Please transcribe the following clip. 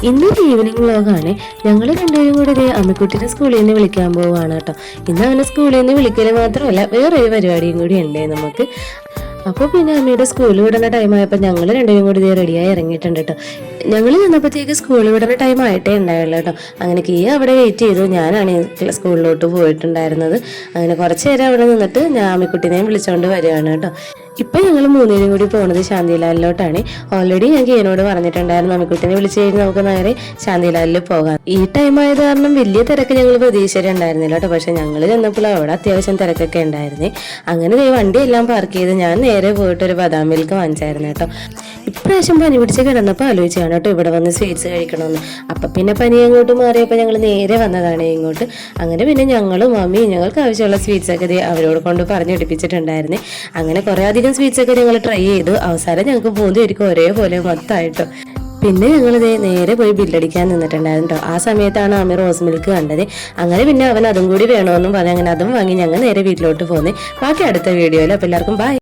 ഇന്നൊരു ഈവനിങ് വ്ളോഗാണ്. ഞങ്ങൾ രണ്ടുപേരും കൂടെ ഇതേ അമ്മിക്കുട്ടിനെ സ്കൂളിൽ നിന്ന് വിളിക്കാൻ പോവുകയാണ് കേട്ടോ. ഇന്ന് അവനെ സ്കൂളിൽ നിന്ന് വിളിക്കൽ മാത്രമല്ല വേറൊരു പരിപാടിയും കൂടി ഉണ്ട് നമുക്ക്. അപ്പോൾ പിന്നെ അമ്മയുടെ സ്കൂളിൽ വിടുന്ന ടൈമായപ്പോൾ ഞങ്ങൾ രണ്ടുപേരും കൂടി ഇതേ റെഡിയായി ഇറങ്ങിയിട്ടുണ്ട് കേട്ടോ. ഞങ്ങൾ ചെന്നപ്പോഴത്തേക്ക് സ്കൂളിൽ വിടുന്ന ടൈം ആയിട്ടേ ഉണ്ടായുള്ളൂ കേട്ടോ. അങ്ങനെ കീ അവിടെ വെയിറ്റ് ചെയ്തു. ഞാനാണ് സ്കൂളിലോട്ട് പോയിട്ടുണ്ടായിരുന്നത്. അങ്ങനെ കുറച്ച് നേരം അവിടെ നിന്നിട്ട് ഞാൻ അമ്മിക്കുട്ടിനെയും വിളിച്ചുകൊണ്ട് വരികയാണ് കേട്ടോ. ഇപ്പം ഞങ്ങൾ മൂന്നുപേരും കൂടി പോകുന്നത് ശാന്തിലാലിലോട്ടാണ്. ഓൾറെഡി ഞാൻ കീനോട് പറഞ്ഞിട്ടുണ്ടായിരുന്നു അമ്മിക്കുട്ടിനെ വിളിച്ചു കഴിഞ്ഞാൽ നമുക്ക് നേരെ ശാന്തിലാലിൽ പോകാം. ഈ ടൈം ആയത് കാരണം വലിയ തിരക്ക് ഞങ്ങൾ പ്രതീക്ഷിച്ചിട്ടുണ്ടായിരുന്നില്ല കേട്ടോ. പക്ഷെ ഞങ്ങൾ ചെന്നപ്പോൾ അവിടെ അത്യാവശ്യം തിരക്കൊക്കെ ഉണ്ടായിരുന്നേ. അങ്ങനെ വണ്ടി എല്ലാം പാർക്ക് ചെയ്ത് ഞാൻ നേരെ പോയിട്ട് ഒരു ബദാം മിൽക്ക് വാങ്ങിച്ചായിരുന്നു കേട്ടോ. ഇപ്രാവശ്യം പനി പിടിച്ച് കിടന്നപ്പോൾ ആലോചിച്ചാണ് കേട്ടോ ഇവിടെ വന്ന് സ്വീറ്റ്സ് കഴിക്കണമെന്ന്. അപ്പം പിന്നെ പനി അങ്ങോട്ട് മാറിയപ്പോൾ ഞങ്ങൾ നേരെ വന്നതാണ് ഇങ്ങോട്ട്. അങ്ങനെ പിന്നെ ഞങ്ങളും മമ്മിയും ഞങ്ങൾക്ക് ആവശ്യമുള്ള സ്വീറ്റ്സൊക്കെ അവരോട് കൊണ്ട് പറഞ്ഞു പിടിപ്പിച്ചിട്ടുണ്ടായിരുന്നേ. അങ്ങനെ കുറേ അധികം സ്വീറ്റ്സൊക്കെ ഞങ്ങൾ ട്രൈ ചെയ്തു. അവസാനം ഞങ്ങൾക്ക് മൂന്നുപേർക്കും ഒരേപോലെ മൊത്തമായിട്ടോ. പിന്നെ ഞങ്ങളിത് നേരെ പോയി ബില്ലടിക്കാൻ നിന്നിട്ടുണ്ടായിരുന്നു കേട്ടോ. ആ സമയത്താണ് അമ്മ റോസ് മിൽക്ക് കണ്ടത്. അങ്ങനെ പിന്നെ അവൻ അതും കൂടി വേണമെന്നും പറഞ്ഞ് അങ്ങനെ അതും വാങ്ങി ഞങ്ങൾ നേരെ വീട്ടിലോട്ട് പോകുന്നത്. ബാക്കി അടുത്ത വീഡിയോയിൽ. അപ്പോൾ എല്ലാവർക്കും ബൈ.